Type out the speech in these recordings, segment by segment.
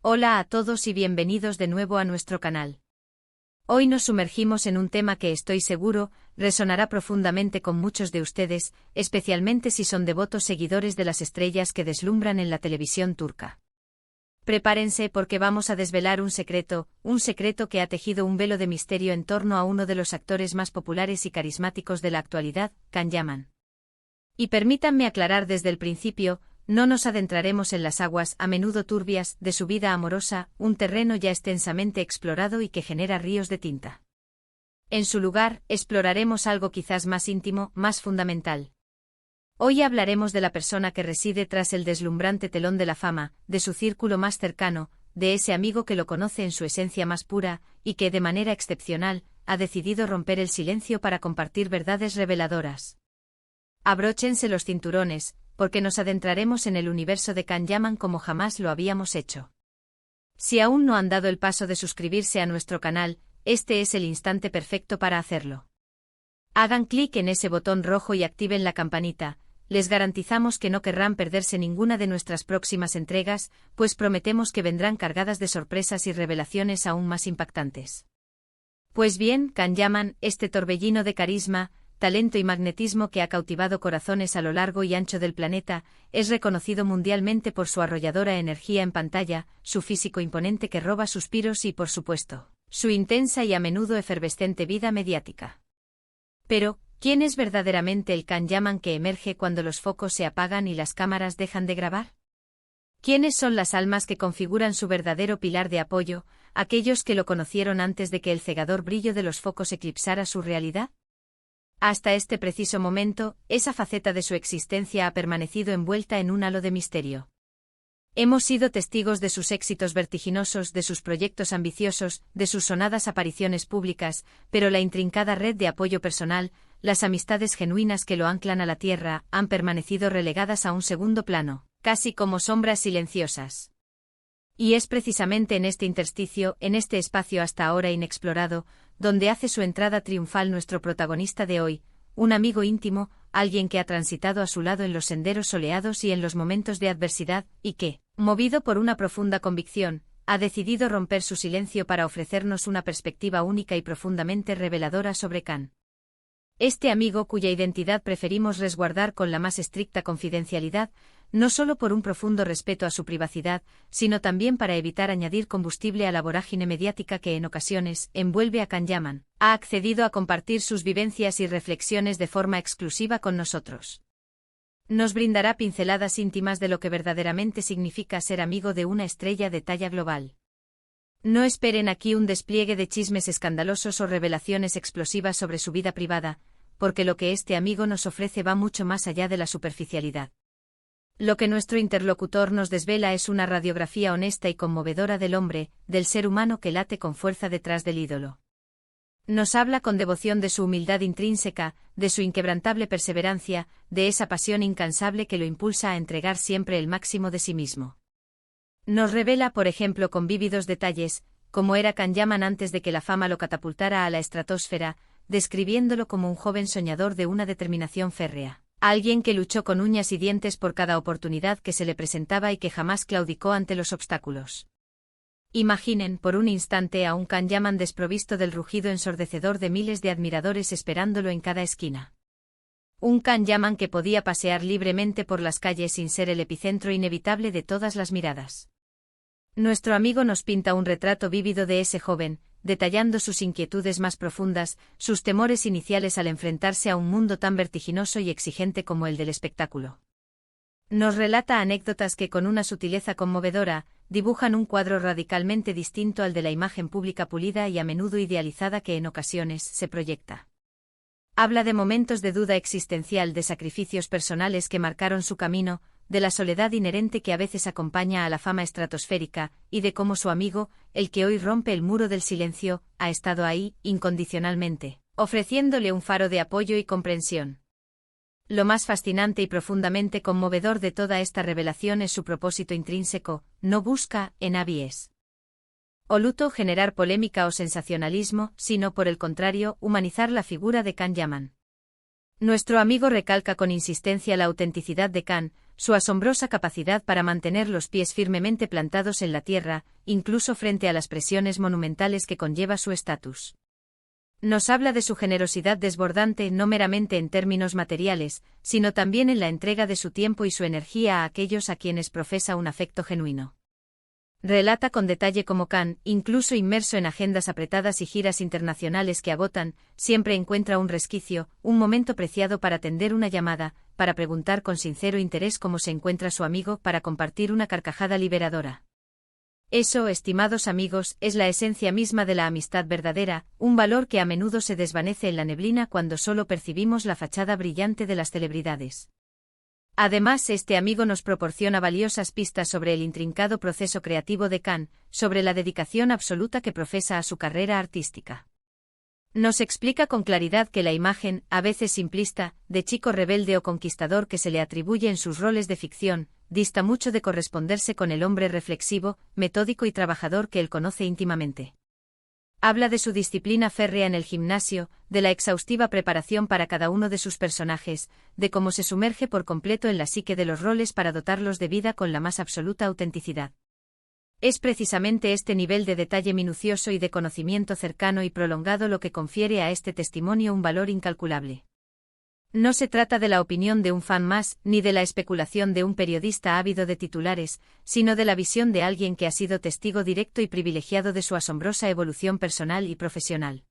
Hola a todos y bienvenidos de nuevo a nuestro canal. Hoy nos sumergimos en un tema que estoy seguro resonará profundamente con muchos de ustedes, especialmente si son devotos seguidores de las estrellas que deslumbran en la televisión turca. Prepárense porque vamos a desvelar un secreto que ha tejido un velo de misterio en torno a uno de los actores más populares y carismáticos de la actualidad, Can Yaman. Y permítanme aclarar desde el principio, no nos adentraremos en las aguas, a menudo turbias, de su vida amorosa, un terreno ya extensamente explorado y que genera ríos de tinta. En su lugar, exploraremos algo quizás más íntimo, más fundamental. Hoy hablaremos de la persona que reside tras el deslumbrante telón de la fama, de su círculo más cercano, de ese amigo que lo conoce en su esencia más pura, y que, de manera excepcional, ha decidido romper el silencio para compartir verdades reveladoras. Abróchense los cinturones, porque nos adentraremos en el universo de Can Yaman como jamás lo habíamos hecho. Si aún no han dado el paso de suscribirse a nuestro canal, este es el instante perfecto para hacerlo. Hagan clic en ese botón rojo y activen la campanita, les garantizamos que no querrán perderse ninguna de nuestras próximas entregas, pues prometemos que vendrán cargadas de sorpresas y revelaciones aún más impactantes. Pues bien, Can Yaman, este torbellino de carisma, talento y magnetismo que ha cautivado corazones a lo largo y ancho del planeta, es reconocido mundialmente por su arrolladora energía en pantalla, su físico imponente que roba suspiros y, por supuesto, su intensa y a menudo efervescente vida mediática. Pero, ¿quién es verdaderamente el Can Yaman que emerge cuando los focos se apagan y las cámaras dejan de grabar? ¿Quiénes son las almas que configuran su verdadero pilar de apoyo, aquellos que lo conocieron antes de que el cegador brillo de los focos eclipsara su realidad? Hasta este preciso momento, esa faceta de su existencia ha permanecido envuelta en un halo de misterio. Hemos sido testigos de sus éxitos vertiginosos, de sus proyectos ambiciosos, de sus sonadas apariciones públicas, pero la intrincada red de apoyo personal, las amistades genuinas que lo anclan a la tierra, han permanecido relegadas a un segundo plano, casi como sombras silenciosas. Y es precisamente en este intersticio, en este espacio hasta ahora inexplorado, donde hace su entrada triunfal nuestro protagonista de hoy, un amigo íntimo, alguien que ha transitado a su lado en los senderos soleados y en los momentos de adversidad, y que, movido por una profunda convicción, ha decidido romper su silencio para ofrecernos una perspectiva única y profundamente reveladora sobre Can. Este amigo cuya identidad preferimos resguardar con la más estricta confidencialidad, no solo por un profundo respeto a su privacidad, sino también para evitar añadir combustible a la vorágine mediática que en ocasiones envuelve a Can Yaman, ha accedido a compartir sus vivencias y reflexiones de forma exclusiva con nosotros. Nos brindará pinceladas íntimas de lo que verdaderamente significa ser amigo de una estrella de talla global. No esperen aquí un despliegue de chismes escandalosos o revelaciones explosivas sobre su vida privada, porque lo que este amigo nos ofrece va mucho más allá de la superficialidad. Lo que nuestro interlocutor nos desvela es una radiografía honesta y conmovedora del hombre, del ser humano que late con fuerza detrás del ídolo. Nos habla con devoción de su humildad intrínseca, de su inquebrantable perseverancia, de esa pasión incansable que lo impulsa a entregar siempre el máximo de sí mismo. Nos revela, por ejemplo, con vívidos detalles, cómo era Can Yaman antes de que la fama lo catapultara a la estratosfera, describiéndolo como un joven soñador de una determinación férrea. Alguien que luchó con uñas y dientes por cada oportunidad que se le presentaba y que jamás claudicó ante los obstáculos. Imaginen por un instante a un Can Yaman desprovisto del rugido ensordecedor de miles de admiradores esperándolo en cada esquina. Un Can Yaman que podía pasear libremente por las calles sin ser el epicentro inevitable de todas las miradas. Nuestro amigo nos pinta un retrato vívido de ese joven, detallando sus inquietudes más profundas, sus temores iniciales al enfrentarse a un mundo tan vertiginoso y exigente como el del espectáculo. Nos relata anécdotas que con una sutileza conmovedora, dibujan un cuadro radicalmente distinto al de la imagen pública pulida y a menudo idealizada que en ocasiones se proyecta. Habla de momentos de duda existencial, de sacrificios personales que marcaron su camino, de la soledad inherente que a veces acompaña a la fama estratosférica, y de cómo su amigo, el que hoy rompe el muro del silencio, ha estado ahí, incondicionalmente, ofreciéndole un faro de apoyo y comprensión. Lo más fascinante y profundamente conmovedor de toda esta revelación es su propósito intrínseco, no busca, en avies o luto generar polémica o sensacionalismo, sino por el contrario, humanizar la figura de Can Yaman. Nuestro amigo recalca con insistencia la autenticidad de Can, su asombrosa capacidad para mantener los pies firmemente plantados en la tierra, incluso frente a las presiones monumentales que conlleva su estatus. Nos habla de su generosidad desbordante no meramente en términos materiales, sino también en la entrega de su tiempo y su energía a aquellos a quienes profesa un afecto genuino. Relata con detalle cómo Khan, incluso inmerso en agendas apretadas y giras internacionales que agotan, siempre encuentra un resquicio, un momento preciado para atender una llamada, para preguntar con sincero interés cómo se encuentra su amigo, para compartir una carcajada liberadora. Eso, estimados amigos, es la esencia misma de la amistad verdadera, un valor que a menudo se desvanece en la neblina cuando solo percibimos la fachada brillante de las celebridades. Además, este amigo nos proporciona valiosas pistas sobre el intrincado proceso creativo de Khan, sobre la dedicación absoluta que profesa a su carrera artística. Nos explica con claridad que la imagen, a veces simplista, de chico rebelde o conquistador que se le atribuye en sus roles de ficción, dista mucho de corresponderse con el hombre reflexivo, metódico y trabajador que él conoce íntimamente. Habla de su disciplina férrea en el gimnasio, de la exhaustiva preparación para cada uno de sus personajes, de cómo se sumerge por completo en la psique de los roles para dotarlos de vida con la más absoluta autenticidad. Es precisamente este nivel de detalle minucioso y de conocimiento cercano y prolongado lo que confiere a este testimonio un valor incalculable. No se trata de la opinión de un fan más, ni de la especulación de un periodista ávido de titulares, sino de la visión de alguien que ha sido testigo directo y privilegiado de su asombrosa evolución personal y profesional.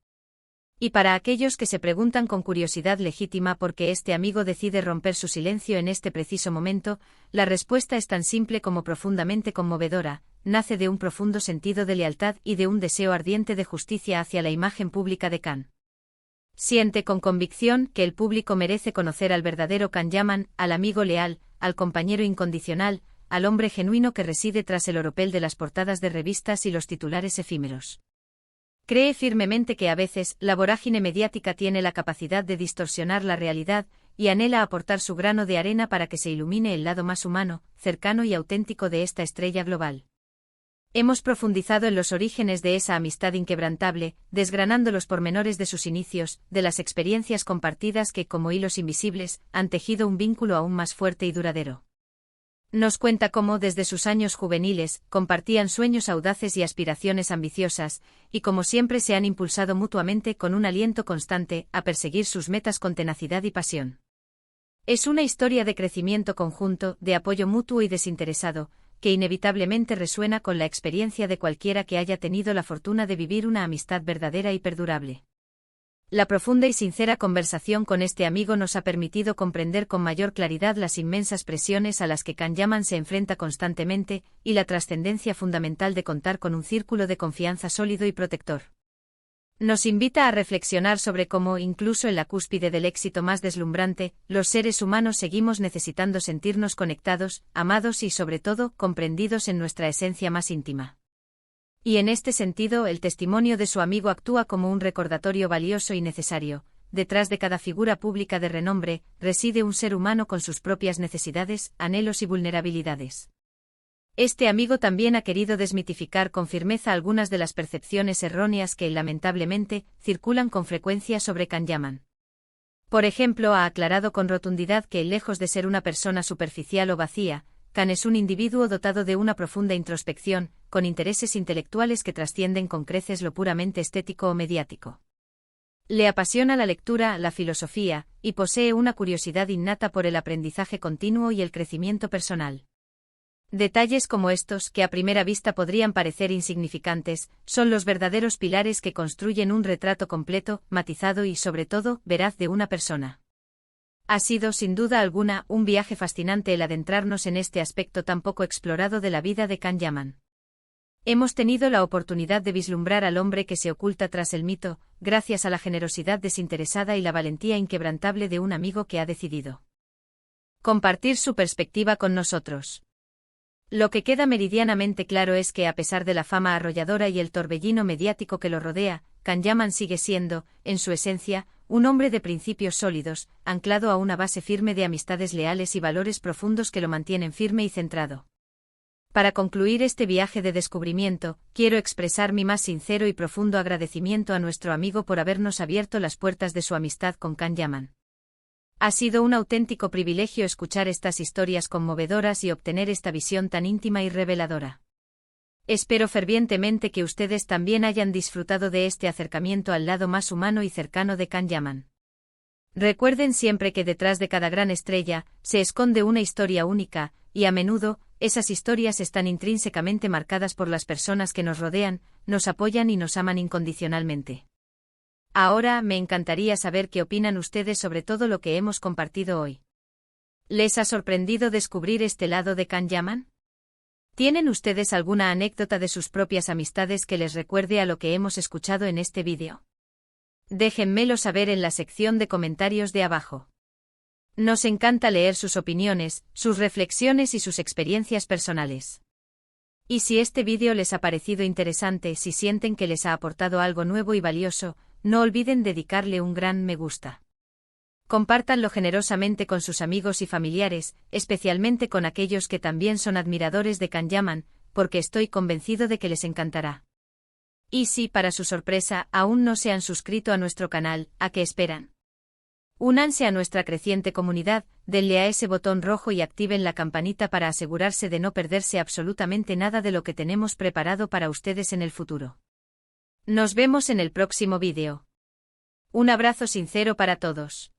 Y para aquellos que se preguntan con curiosidad legítima por qué este amigo decide romper su silencio en este preciso momento, la respuesta es tan simple como profundamente conmovedora: nace de un profundo sentido de lealtad y de un deseo ardiente de justicia hacia la imagen pública de Khan. Siente con convicción que el público merece conocer al verdadero Khan Yaman, al amigo leal, al compañero incondicional, al hombre genuino que reside tras el oropel de las portadas de revistas y los titulares efímeros. Cree firmemente que a veces la vorágine mediática tiene la capacidad de distorsionar la realidad, y anhela aportar su grano de arena para que se ilumine el lado más humano, cercano y auténtico de esta estrella global. Hemos profundizado en los orígenes de esa amistad inquebrantable, desgranando los pormenores de sus inicios, de las experiencias compartidas que, como hilos invisibles, han tejido un vínculo aún más fuerte y duradero. Nos cuenta cómo, desde sus años juveniles, compartían sueños audaces y aspiraciones ambiciosas, y cómo siempre se han impulsado mutuamente con un aliento constante a perseguir sus metas con tenacidad y pasión. Es una historia de crecimiento conjunto, de apoyo mutuo y desinteresado, que inevitablemente resuena con la experiencia de cualquiera que haya tenido la fortuna de vivir una amistad verdadera y perdurable. La profunda y sincera conversación con este amigo nos ha permitido comprender con mayor claridad las inmensas presiones a las que Khan Yaman se enfrenta constantemente, y la trascendencia fundamental de contar con un círculo de confianza sólido y protector. Nos invita a reflexionar sobre cómo, incluso en la cúspide del éxito más deslumbrante, los seres humanos seguimos necesitando sentirnos conectados, amados y, sobre todo, comprendidos en nuestra esencia más íntima. Y en este sentido, el testimonio de su amigo actúa como un recordatorio valioso y necesario: detrás de cada figura pública de renombre, reside un ser humano con sus propias necesidades, anhelos y vulnerabilidades. Este amigo también ha querido desmitificar con firmeza algunas de las percepciones erróneas que, lamentablemente, circulan con frecuencia sobre Khan Yaman. Por ejemplo, ha aclarado con rotundidad que, lejos de ser una persona superficial o vacía, Khan es un individuo dotado de una profunda introspección, con intereses intelectuales que trascienden con creces lo puramente estético o mediático. Le apasiona la lectura, la filosofía, y posee una curiosidad innata por el aprendizaje continuo y el crecimiento personal. Detalles como estos, que a primera vista podrían parecer insignificantes, son los verdaderos pilares que construyen un retrato completo, matizado y, sobre todo, veraz de una persona. Ha sido, sin duda alguna, un viaje fascinante el adentrarnos en este aspecto tan poco explorado de la vida de Khan Yaman. Hemos tenido la oportunidad de vislumbrar al hombre que se oculta tras el mito, gracias a la generosidad desinteresada y la valentía inquebrantable de un amigo que ha decidido compartir su perspectiva con nosotros. Lo que queda meridianamente claro es que, a pesar de la fama arrolladora y el torbellino mediático que lo rodea, Khan Yaman sigue siendo, en su esencia, un hombre de principios sólidos, anclado a una base firme de amistades leales y valores profundos que lo mantienen firme y centrado. Para concluir este viaje de descubrimiento, quiero expresar mi más sincero y profundo agradecimiento a nuestro amigo por habernos abierto las puertas de su amistad con Khan Yaman. Ha sido un auténtico privilegio escuchar estas historias conmovedoras y obtener esta visión tan íntima y reveladora. Espero fervientemente que ustedes también hayan disfrutado de este acercamiento al lado más humano y cercano de Can Yaman. Recuerden siempre que detrás de cada gran estrella se esconde una historia única, y a menudo, esas historias están intrínsecamente marcadas por las personas que nos rodean, nos apoyan y nos aman incondicionalmente. Ahora me encantaría saber qué opinan ustedes sobre todo lo que hemos compartido hoy. ¿Les ha sorprendido descubrir este lado de Can Yaman? ¿Tienen ustedes alguna anécdota de sus propias amistades que les recuerde a lo que hemos escuchado en este vídeo? Déjenmelo saber en la sección de comentarios de abajo. Nos encanta leer sus opiniones, sus reflexiones y sus experiencias personales. Y si este vídeo les ha parecido interesante, si sienten que les ha aportado algo nuevo y valioso, no olviden dedicarle un gran me gusta. Compártanlo generosamente con sus amigos y familiares, especialmente con aquellos que también son admiradores de Can Yaman, porque estoy convencido de que les encantará. Y si, para su sorpresa, aún no se han suscrito a nuestro canal, ¿a qué esperan? Únanse a nuestra creciente comunidad, denle a ese botón rojo y activen la campanita para asegurarse de no perderse absolutamente nada de lo que tenemos preparado para ustedes en el futuro. Nos vemos en el próximo vídeo. Un abrazo sincero para todos.